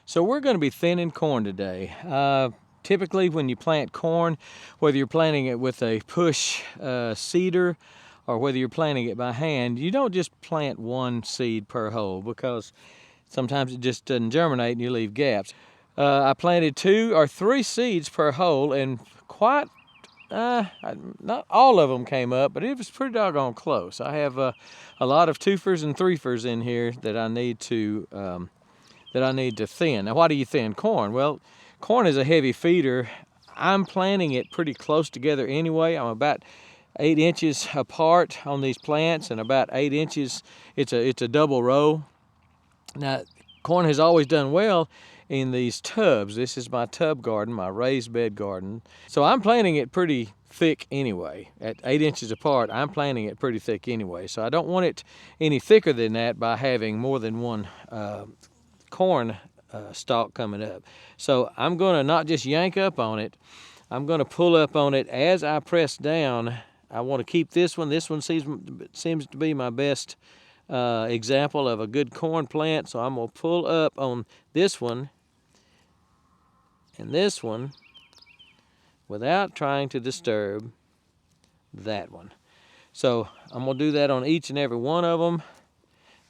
So we're going to be thinning corn today. Typically when you plant corn, whether you're planting it with a push seeder or whether you're planting it by hand, you don't just plant one seed per hole because sometimes it just doesn't germinate and you leave gaps. I planted 2 or 3 seeds per hole, and not all of them came up, but it was pretty doggone close. I have a lot of 2-fers and 3-fers in here that I need to thin. Now, why do you thin corn? Well, corn is a heavy feeder. I'm planting it pretty close together anyway. I'm about 8 inches apart on these plants and about 8 inches. It's a double row. Now, corn has always done well in these tubs. This is my tub garden, my raised bed garden. So I'm planting it pretty thick anyway. At 8 inches apart, I'm planting it pretty thick anyway. So I don't want it any thicker than that by having more than one corn stalk coming up. So I'm going to not just yank up on it, I'm going to pull up on it as I press down. I want to keep this one. This one seems to be my best example of a good corn plant. So I'm going to pull up on this one and this one without trying to disturb that one. So I'm going to do that on each and every one of them.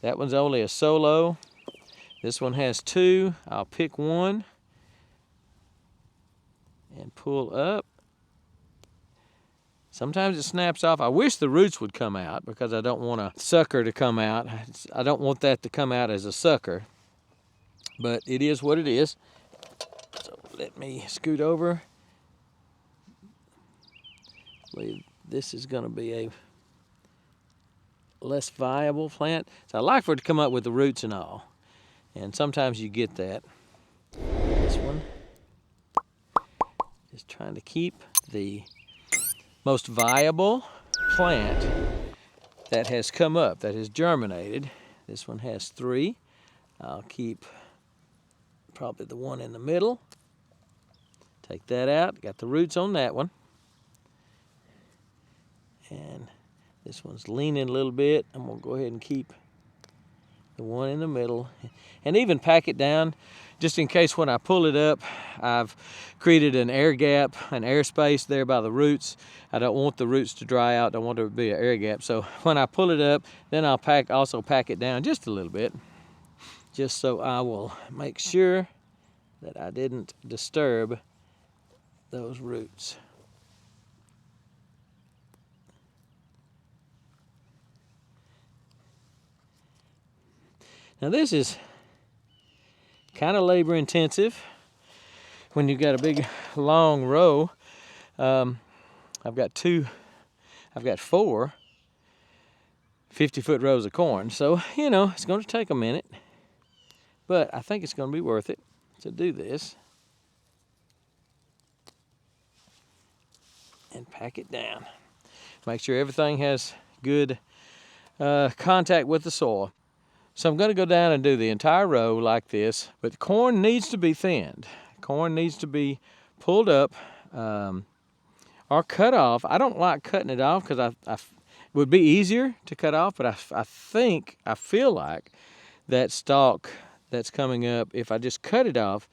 That one's only a solo. This one has 2. I'll pick one and pull up. Sometimes it snaps off. I wish the roots would come out because I don't want a sucker to come out. I don't want that to come out as a sucker, but it is what it is. So let me scoot over. I believe this is going to be a less viable plant. So I like for it to come up with the roots and all. And sometimes you get that. This one is trying to keep the most viable plant that has come up, that has germinated. This one has 3. I'll keep probably the one in the middle. Take that out. Got the roots on that one. And this one's leaning a little bit. I'm going to go ahead and keep the one in the middle, and even pack it down just in case when I pull it up, I've created an air gap, an air space there by the roots. I don't want the roots to dry out. I don't want there to be an air gap. So when I pull it up, then I'll also pack it down just a little bit, just so I will make sure that I didn't disturb those roots. Now this is kind of labor intensive when you've got a big long row. I've got 4 50-foot rows of corn. So, you know, it's going to take a minute, but I think it's going to be worth it to do this and pack it down. Make sure everything has good contact with the soil. So I'm going to go down and do the entire row like this, but corn needs to be thinned. Corn needs to be pulled up or cut off. I don't like cutting it off because it would be easier to cut off, but I feel like that stalk that's coming up, if I just cut it off,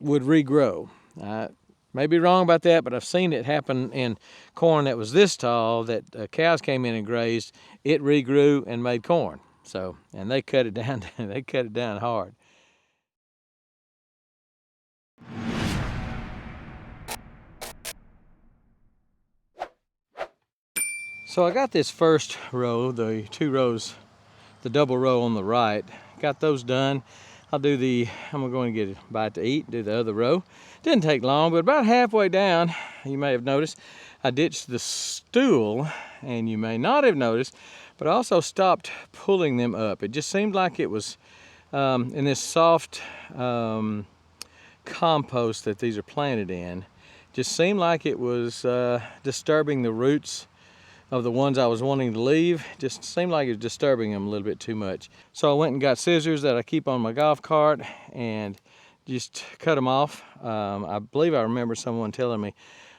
would regrow. I may be wrong about that, but I've seen it happen in corn that was this tall that cows came in and grazed. It regrew and made corn. So, and they cut it down. They cut it down hard. So I got this first row, the 2 rows, the double row on the right. Got those done. I'm going to get a bite to eat, do the other row. Didn't take long, but about halfway down, you may have noticed, I ditched the stool, and you may not have noticed, but I also stopped pulling them up. It just seemed like it was in this soft compost that these are planted in. Just seemed like it was disturbing the roots of the ones I was wanting to leave. Just seemed like it was disturbing them a little bit too much. So I went and got scissors that I keep on my golf cart and just cut them off. I believe I remember someone telling me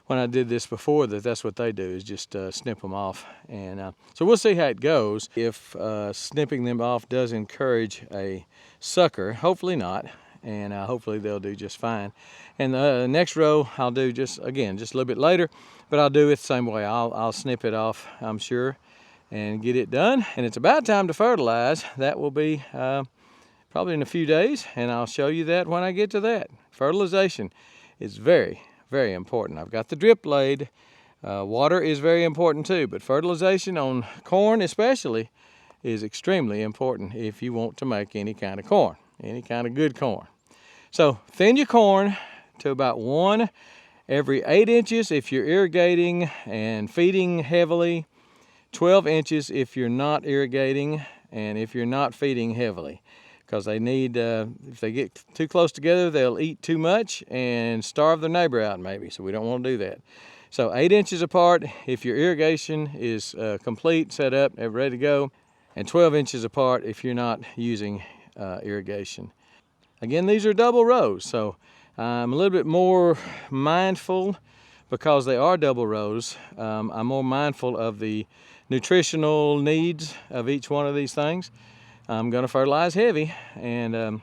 when I did this before that that's what they do, is just snip them off. And so we'll see how it goes. If snipping them off does encourage a sucker, hopefully not. and hopefully they'll do just fine. And the next row I'll do just a little bit later, but I'll do it the same way. I'll snip it off, I'm sure, and get it done. And it's about time to fertilize. That will be probably in a few days, and I'll show you that when I get to that. Fertilization is very, very important. I've got the drip laid. Water is very important too, but fertilization on corn especially is extremely important if you want to make any kind of corn, any kind of good corn. So thin your corn to about 1 every 8 inches if you're irrigating and feeding heavily, 12 inches if you're not irrigating and if you're not feeding heavily. Because they need, if they get too close together, they'll eat too much and starve their neighbor out maybe, so we don't want to do that. So 8 inches apart if your irrigation is complete, set up, and ready to go, and 12 inches apart if you're not using irrigation. Again, these are double rows, so I'm a little bit more mindful because they are double rows. I'm more mindful of the nutritional needs of each one of these things. I'm going to fertilize heavy and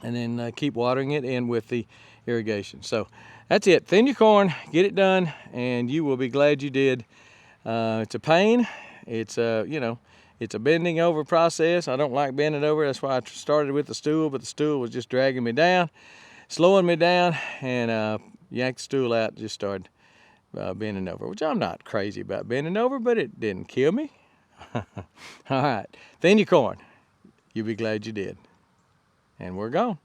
then keep watering it in with the irrigation. So that's it. Thin your corn, get it done, and you will be glad you did. It's a pain. It's it's a bending over process. I don't like bending over. That's why I started with the stool, but the stool was just dragging me down, slowing me down, and yanked the stool out, just started bending over, which I'm not crazy about bending over, but it didn't kill me. All right, thin your corn. You'll be glad you did. And we're gone.